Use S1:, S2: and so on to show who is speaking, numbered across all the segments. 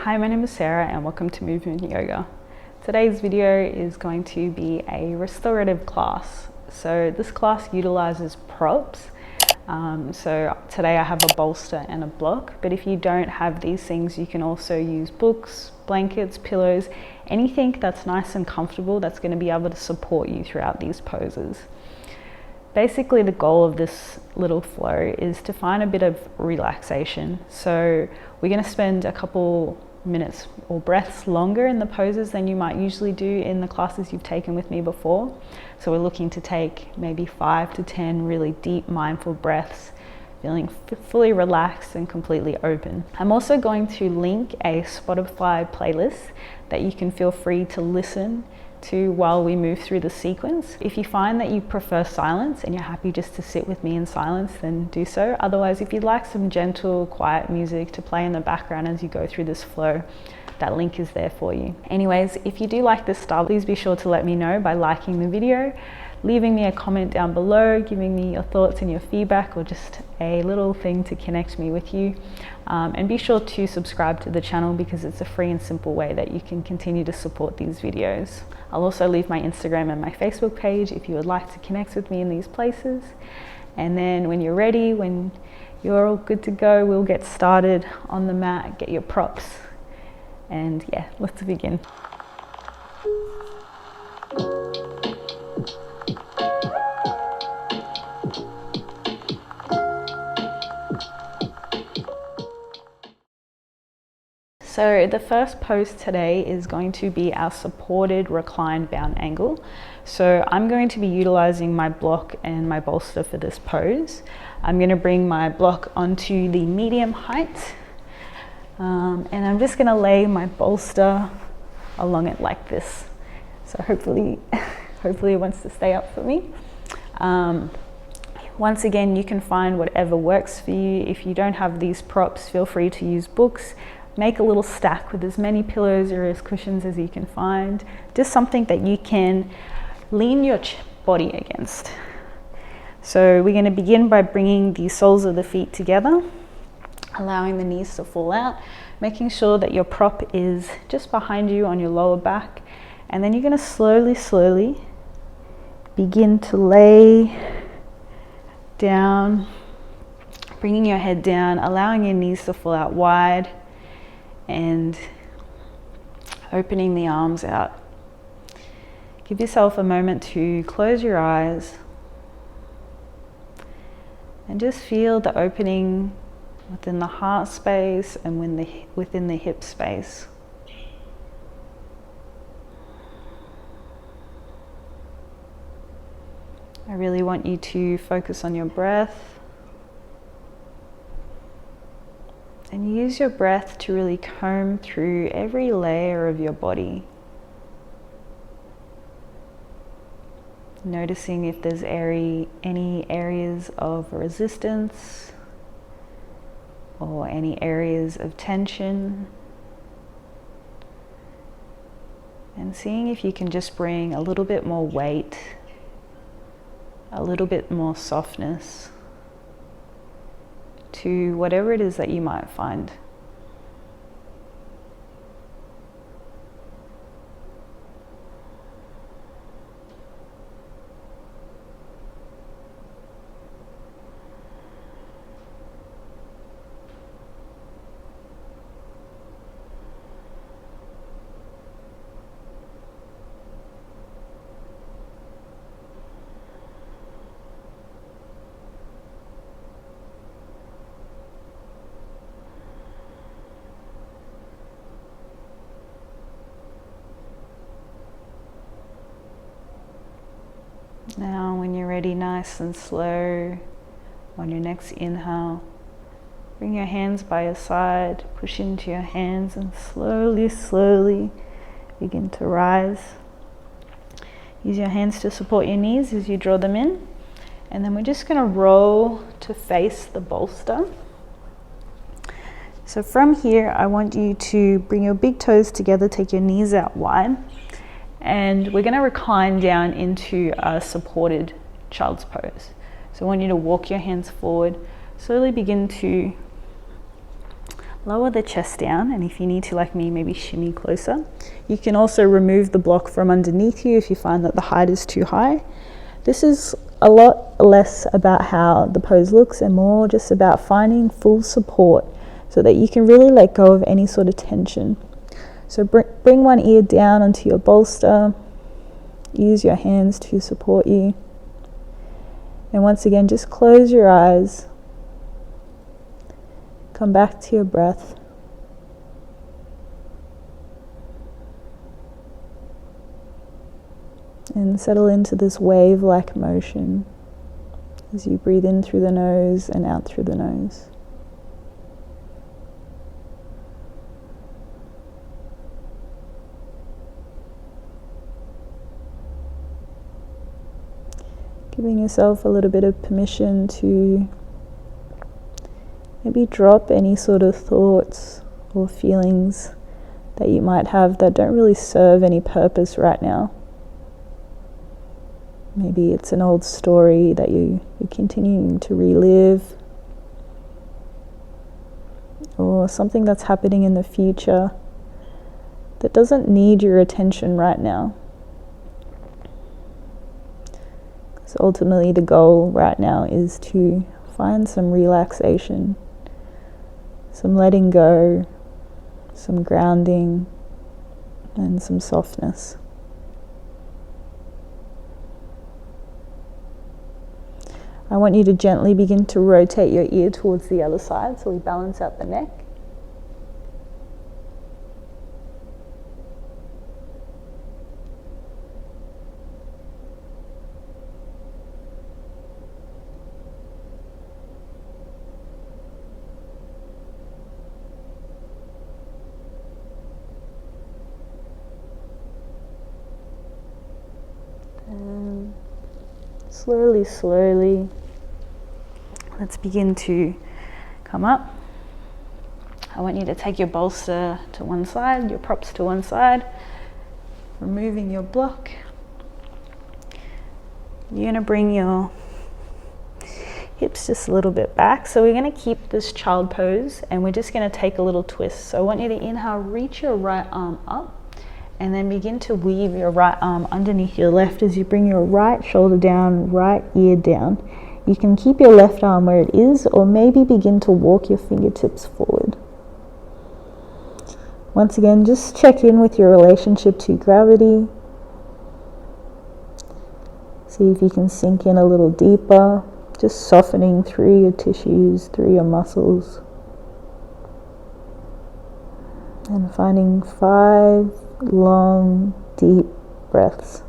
S1: Hi, my name is Sarah and welcome to Movement Yoga. Today's video is going to be a restorative class. So this class utilizes props. So today I have a bolster and a block, but if you don't have these things, you can also use books, blankets, pillows, anything that's nice and comfortable that's going to be able to support you throughout these poses. Basically, the goal of this little flow is to find a bit of relaxation. So we're going to spend a couple minutes or breaths longer in the poses than you might usually do in the classes you've taken with me before. So we're looking to take maybe 5 to 10 really deep mindful breaths, feeling fully relaxed and completely open. I'm also going to link a Spotify playlist that you can feel free to listen to while we move through the sequence. If you find that you prefer silence and you're happy just to sit with me in silence, then do so. Otherwise, if you'd like some gentle, quiet music to play in the background as you go through this flow, that link is there for you. Anyways, if you do like this style, please be sure to let me know by liking the video, leaving me a comment down below, giving me your thoughts and your feedback, or just a little thing to connect me with you. And be sure to subscribe to the channel because it's a free and simple way that you can continue to support these videos. I'll also leave my Instagram and my Facebook page if you would like to connect with me in these places. And then when you're ready, when you're all good to go, we'll get started on the mat, get your props, and yeah, let's begin. So the first pose today is going to be our supported reclined bound angle. So I'm going to be utilizing my block and my bolster for this pose. I'm going to bring my block onto the medium height, and I'm just going to lay my bolster along it like this. So hopefully it wants to stay up for me. Once again, you can find whatever works for you. If you don't have these props, feel free to use books. Make a little stack with as many pillows or as cushions as you can find. Just something that you can lean your body against. So we're going to begin by bringing the soles of the feet together, allowing the knees to fall out, making sure that your prop is just behind you on your lower back. And then you're going to slowly begin to lay down, bringing your head down, allowing your knees to fall out wide, and opening the arms out. Give yourself a moment to close your eyes and just feel the opening within the heart space and within the hip space. I really want you to focus on your breath and use your breath to really comb through every layer of your body. Noticing if there's any areas of resistance or any areas of tension. And seeing if you can just bring a little bit more weight, a little bit more softness to whatever it is that you might find. Now, when you're ready, nice and slow, on your next inhale, bring your hands by your side, push into your hands, and slowly begin to rise. Use your hands to support your knees as you draw them in. And then we're just going to roll to face the bolster. So from here, I want you to bring your big toes together, take your knees out wide. And we're going to recline down into a supported child's pose. So I want you to walk your hands forward, slowly begin to Lower the chest down, and if you need to, like me, maybe shimmy closer. You can also remove the block from underneath you if you find that the height is too high. This is a lot less about how the pose looks and more just about finding full support so that you can really let go of any sort of tension. So bring one ear down onto your bolster. Use your hands to support you. And once again, just close your eyes. Come back to your breath. And settle into this wave-like motion as you breathe in through the nose and out through the nose. Giving yourself a little bit of permission to maybe drop any sort of thoughts or feelings that you might have that don't really serve any purpose right now. Maybe it's an old story that you're continuing to relive, or something that's happening in the future that doesn't need your attention right now. Because ultimately the goal right now is to find some relaxation, some letting go, some grounding, and some softness. I want you to gently begin to rotate your ear towards the other side so we balance out the neck. Slowly, let's begin to come up. I want you to take your bolster to one side, your props to one side, removing your block. You're going to bring your hips just a little bit back. So we're going to keep this child pose and we're just going to take a little twist. So I want you to inhale, reach your right arm up, and then begin to weave your right arm underneath your left as you bring your right shoulder down, right ear down. You can keep your left arm where it is, or maybe begin to walk your fingertips forward. Once again, just check in with your relationship to gravity. See if you can sink in a little deeper, just softening through your tissues, through your muscles. And finding 5 long, deep breaths.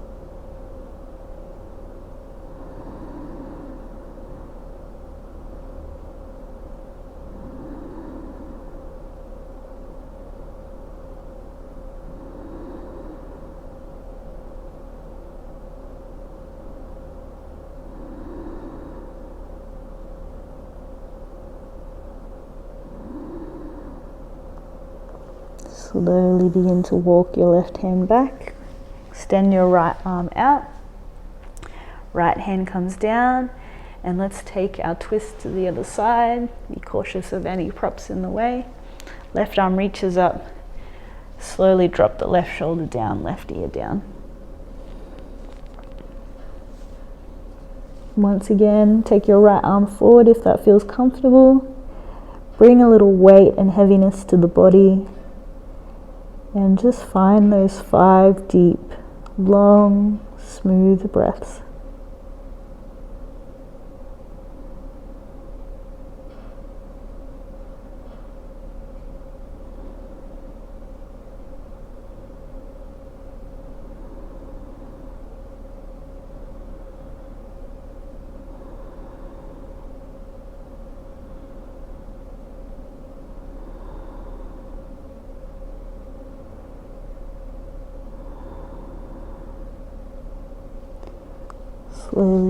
S1: Slowly begin to walk your left hand back. Extend your right arm out. Right hand comes down. And let's take our twist to the other side. Be cautious of any props in the way. Left arm reaches up. Slowly drop the left shoulder down, left ear down. Once again, take your right arm forward if that feels comfortable. Bring a little weight and heaviness to the body. And just find those 5 deep, long, smooth breaths.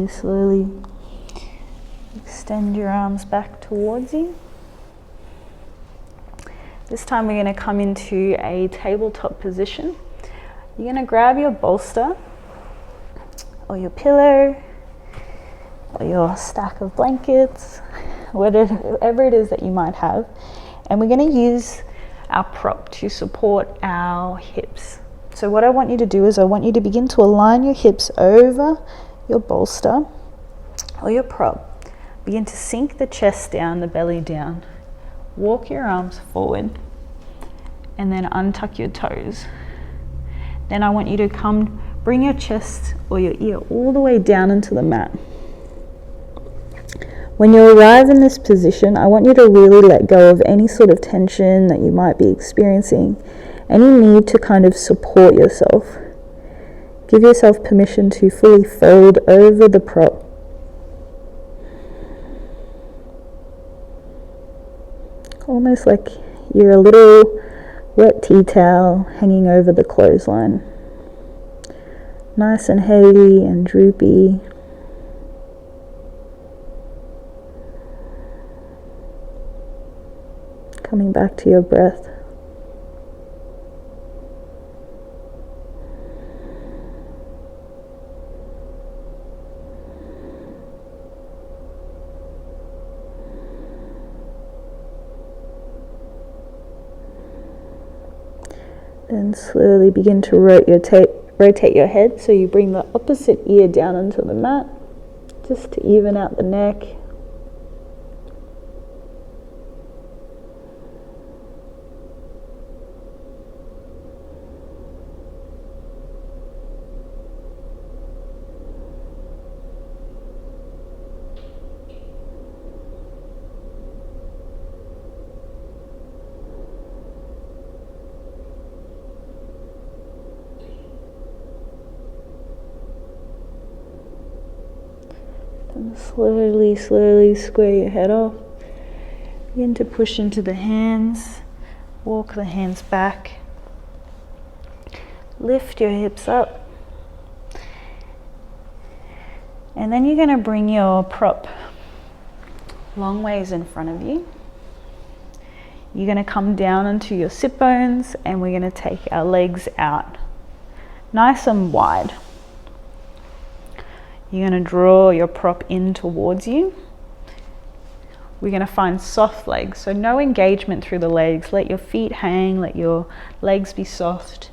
S1: Slowly extend your arms back towards you. This time we're going to come into a tabletop position. You're going to grab your bolster or your pillow or your stack of blankets, whatever it is that you might have, And we're going to use our prop to support our hips. So what I want you to do is I want you to begin to align your hips over your bolster or your prop. Begin to sink the chest down, the belly down. Walk your arms forward and then untuck your toes. Then I want you to bring your chest or your ear all the way down into the mat. When you arrive in this position, I want you to really let go of any sort of tension that you might be experiencing, any need to kind of support yourself. Give yourself permission to fully fold over the prop. Almost like you're a little wet tea towel hanging over the clothesline. Nice and heavy and droopy. Coming back to your breath. Then slowly begin to rotate your head, so you bring the opposite ear down onto the mat, just to even out the neck. And slowly square your head off. Begin to push into the hands. Walk the hands back. Lift your hips up. And then you're going to bring your prop long ways in front of you. You're going to come down onto your sit bones and we're going to take our legs out nice and wide. You're going to draw your prop in towards you. We're going to find soft legs, so no engagement through the legs. Let your feet hang, let your legs be soft.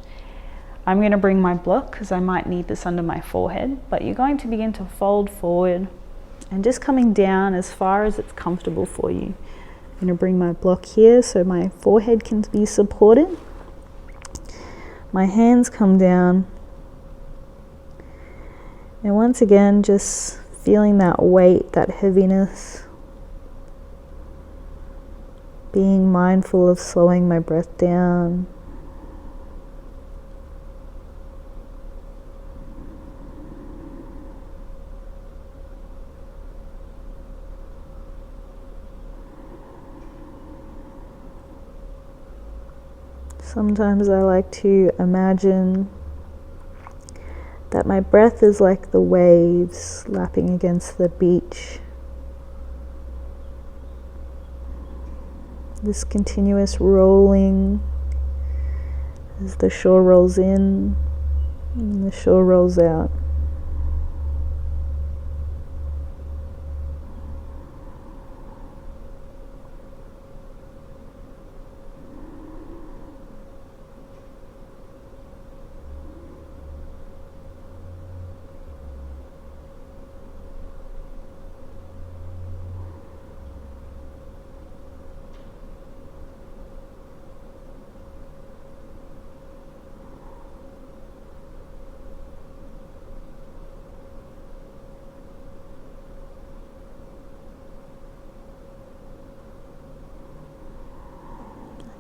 S1: I'm going to bring my block because I might need this under my forehead, but you're going to begin to fold forward and just coming down as far as it's comfortable for you. I'm going to bring my block here so my forehead can be supported. My hands come down. And once again, just feeling that weight, that heaviness. Being mindful of slowing my breath down. Sometimes I like to imagine that my breath is like the waves lapping against the beach. This continuous rolling as the shore rolls in and the shore rolls out.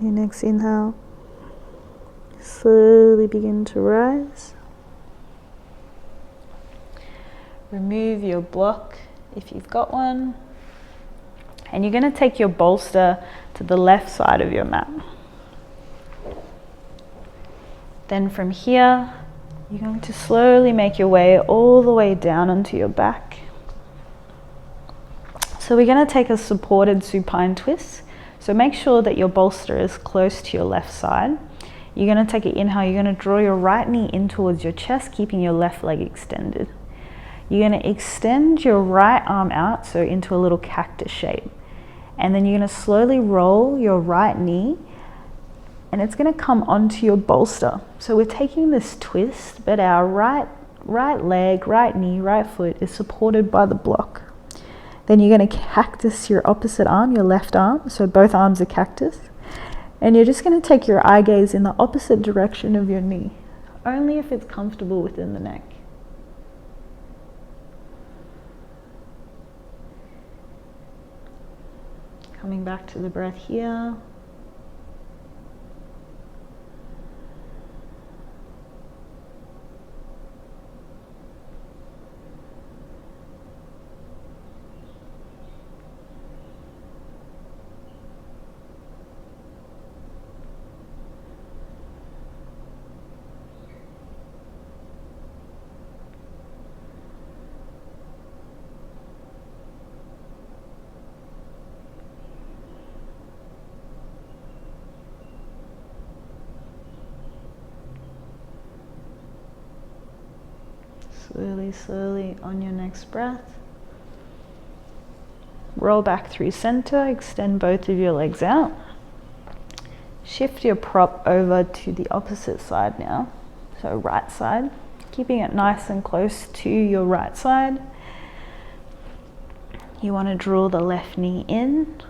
S1: Your next inhale, slowly begin to rise. Remove your block if you've got one. And you're going to take your bolster to the left side of your mat. Then from here, you're going to slowly make your way all the way down onto your back. So we're going to take a supported supine twist. So make sure that your bolster is close to your left side. You're going to take an inhale. You're going to draw your right knee in towards your chest, keeping your left leg extended. You're going to extend your right arm out, so into a little cactus shape. And then you're going to slowly roll your right knee, and it's going to come onto your bolster. So we're taking this twist, but our right leg, right knee, right foot is supported by the block. Then you're going to cactus your opposite arm, your left arm. So both arms are cactus. And you're just going to take your eye gaze in the opposite direction of your knee, only if it's comfortable within the neck. Coming back to the breath here. Slowly on your next breath. Roll back through center, extend both of your legs out. Shift your prop over to the opposite side now, so right side, keeping it nice and close to your right side. You want to draw the left knee in.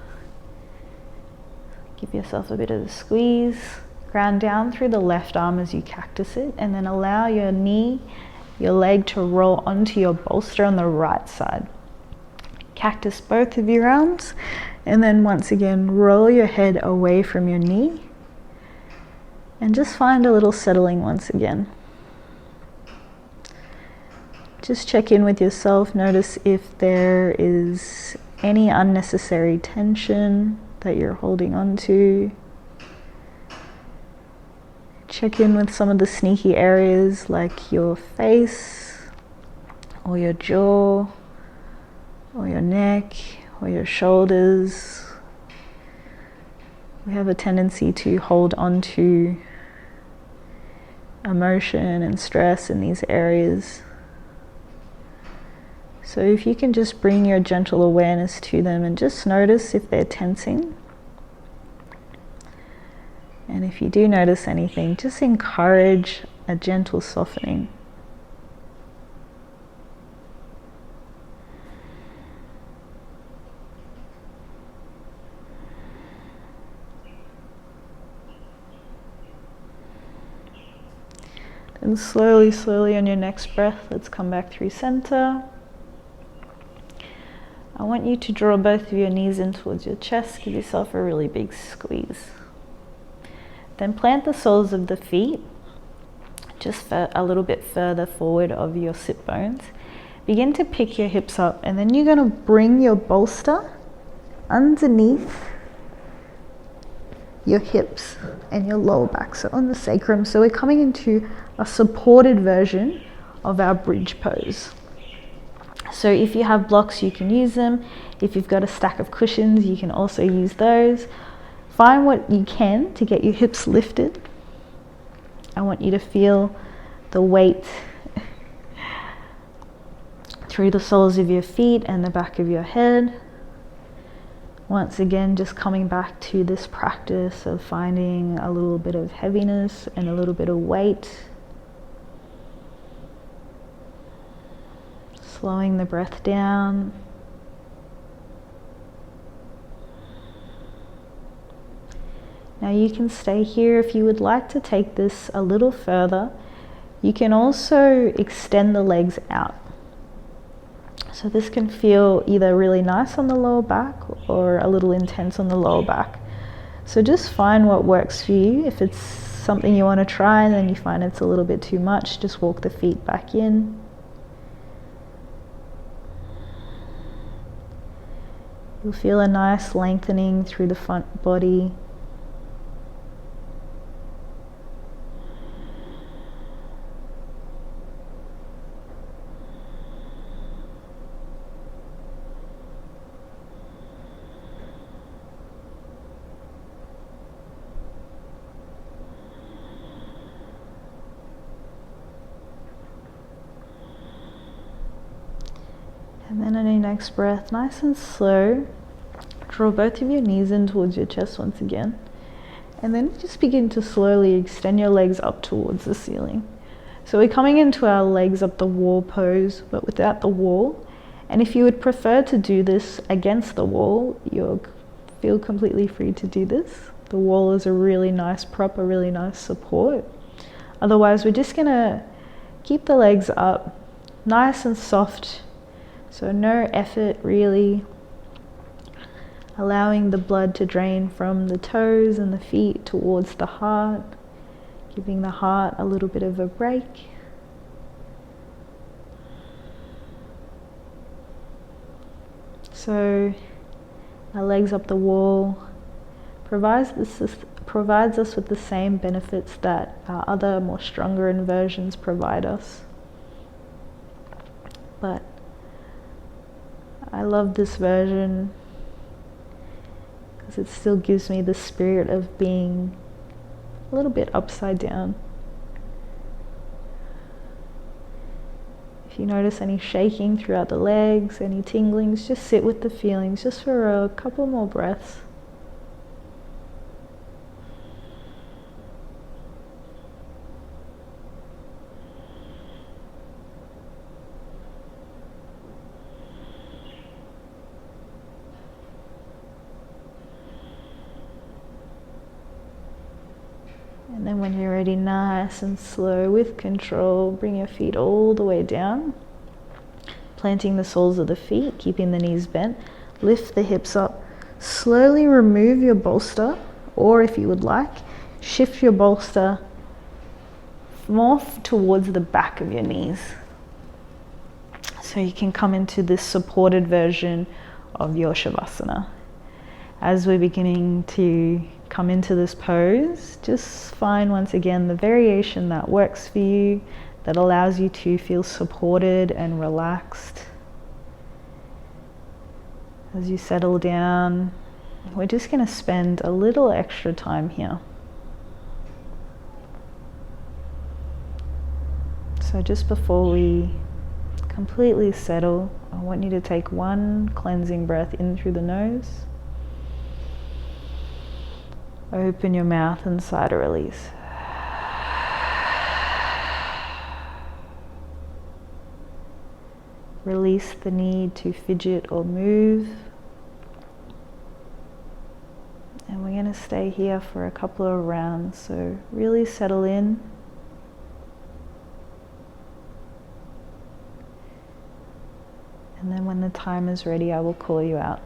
S1: Give yourself a bit of a squeeze. Ground down through the left arm as you cactus it, and then allow your knee, your leg to roll onto your bolster on the right side. Cactus both of your arms, and then once again roll your head away from your knee, and just find a little settling once again. Just check in with yourself. Notice if there is any unnecessary tension that you're holding on to. Check in with some of the sneaky areas like your face, or your jaw, or your neck, or your shoulders. We have a tendency to hold on to emotion and stress in these areas. So if you can just bring your gentle awareness to them and just notice if they're tensing. And if you do notice anything, just encourage a gentle softening. Then slowly on your next breath, let's come back through center. I want you to draw both of your knees in towards your chest. Give yourself a really big squeeze. Then plant the soles of the feet just a little bit further forward of your sit bones. Begin to pick your hips up, and then you're going to bring your bolster underneath your hips and your lower back, so on the sacrum. So we're coming into a supported version of our bridge pose. So if you have blocks, you can use them. If you've got a stack of cushions, you can also use those. Find what you can to get your hips lifted. I want you to feel the weight through the soles of your feet and the back of your head. Once again, just coming back to this practice of finding a little bit of heaviness and a little bit of weight. Slowing the breath down. Now you can stay here. If you would like to take this a little further, you can also extend the legs out. So this can feel either really nice on the lower back or a little intense on the lower back. So just find what works for you. If it's something you want to try and then you find it's a little bit too much, just walk the feet back in. You'll feel a nice lengthening through the front body. And then on your next breath, nice and slow, Draw both of your knees in towards your chest once again. And then just begin to slowly extend your legs up towards the ceiling. So we're coming into our legs up the wall pose, but without the wall. And if you would prefer to do this against the wall, you'll feel completely free to do this. The wall is a really nice prop, a really nice support. Otherwise, we're just gonna keep the legs up, nice and soft. So no effort really. Allowing the blood to drain from the toes and the feet towards the heart. Giving the heart a little bit of a break. So our legs up the wall provides us with the same benefits that our other more stronger inversions provide us. But I love this version because it still gives me the spirit of being a little bit upside down. If you notice any shaking throughout the legs, any tinglings, just sit with the feelings just for a couple more breaths. And then when you're ready, nice and slow with control, bring your feet all the way down, planting the soles of the feet, keeping the knees bent. Lift the hips up. Slowly remove your bolster, or if you would like, shift your bolster more towards the back of your knees. So you can come into this supported version of your Savasana. As we're beginning to come into this pose, just find once again the variation that works for you, that allows you to feel supported and relaxed. As you settle down, we're just going to spend a little extra time here. So just before we completely settle, I want you to take one cleansing breath in through the nose. Open your mouth and sigh to release. Release the need to fidget or move. And we're going to stay here for a couple of rounds, so really settle in. And then when the time is ready, I will call you out.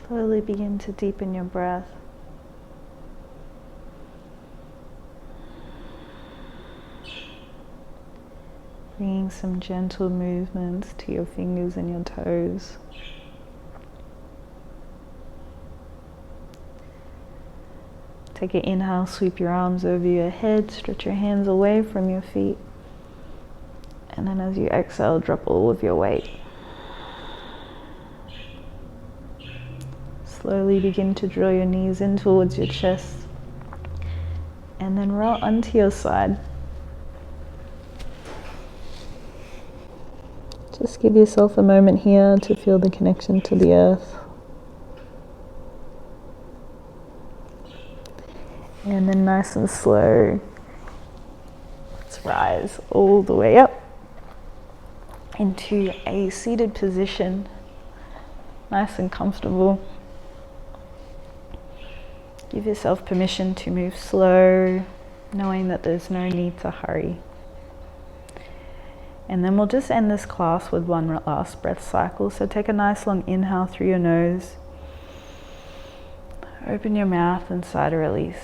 S1: Slowly begin to deepen your breath. Bringing some gentle movements to your fingers and your toes. Take an inhale, sweep your arms over your head, stretch your hands away from your feet. And then as you exhale, drop all of your weight. Slowly begin to draw your knees in towards your chest. And then roll onto your side. Just give yourself a moment here to feel the connection to the earth. And then nice and slow, let's rise all the way up into a seated position, nice and comfortable. Give yourself permission to move slow, knowing that there's no need to hurry. And then we'll just end this class with one last breath cycle. So take a nice long inhale through your nose. Open your mouth and sigh to release.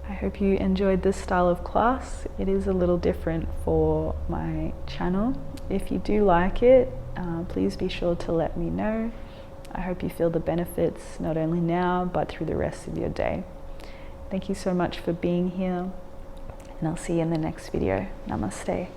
S1: I hope you enjoyed this style of class. It is a little different for my channel. If you do like it, please be sure to let me know. I hope you feel the benefits not only now but through the rest of your day. Thank you so much for being here, and I'll see you in the next video. Namaste.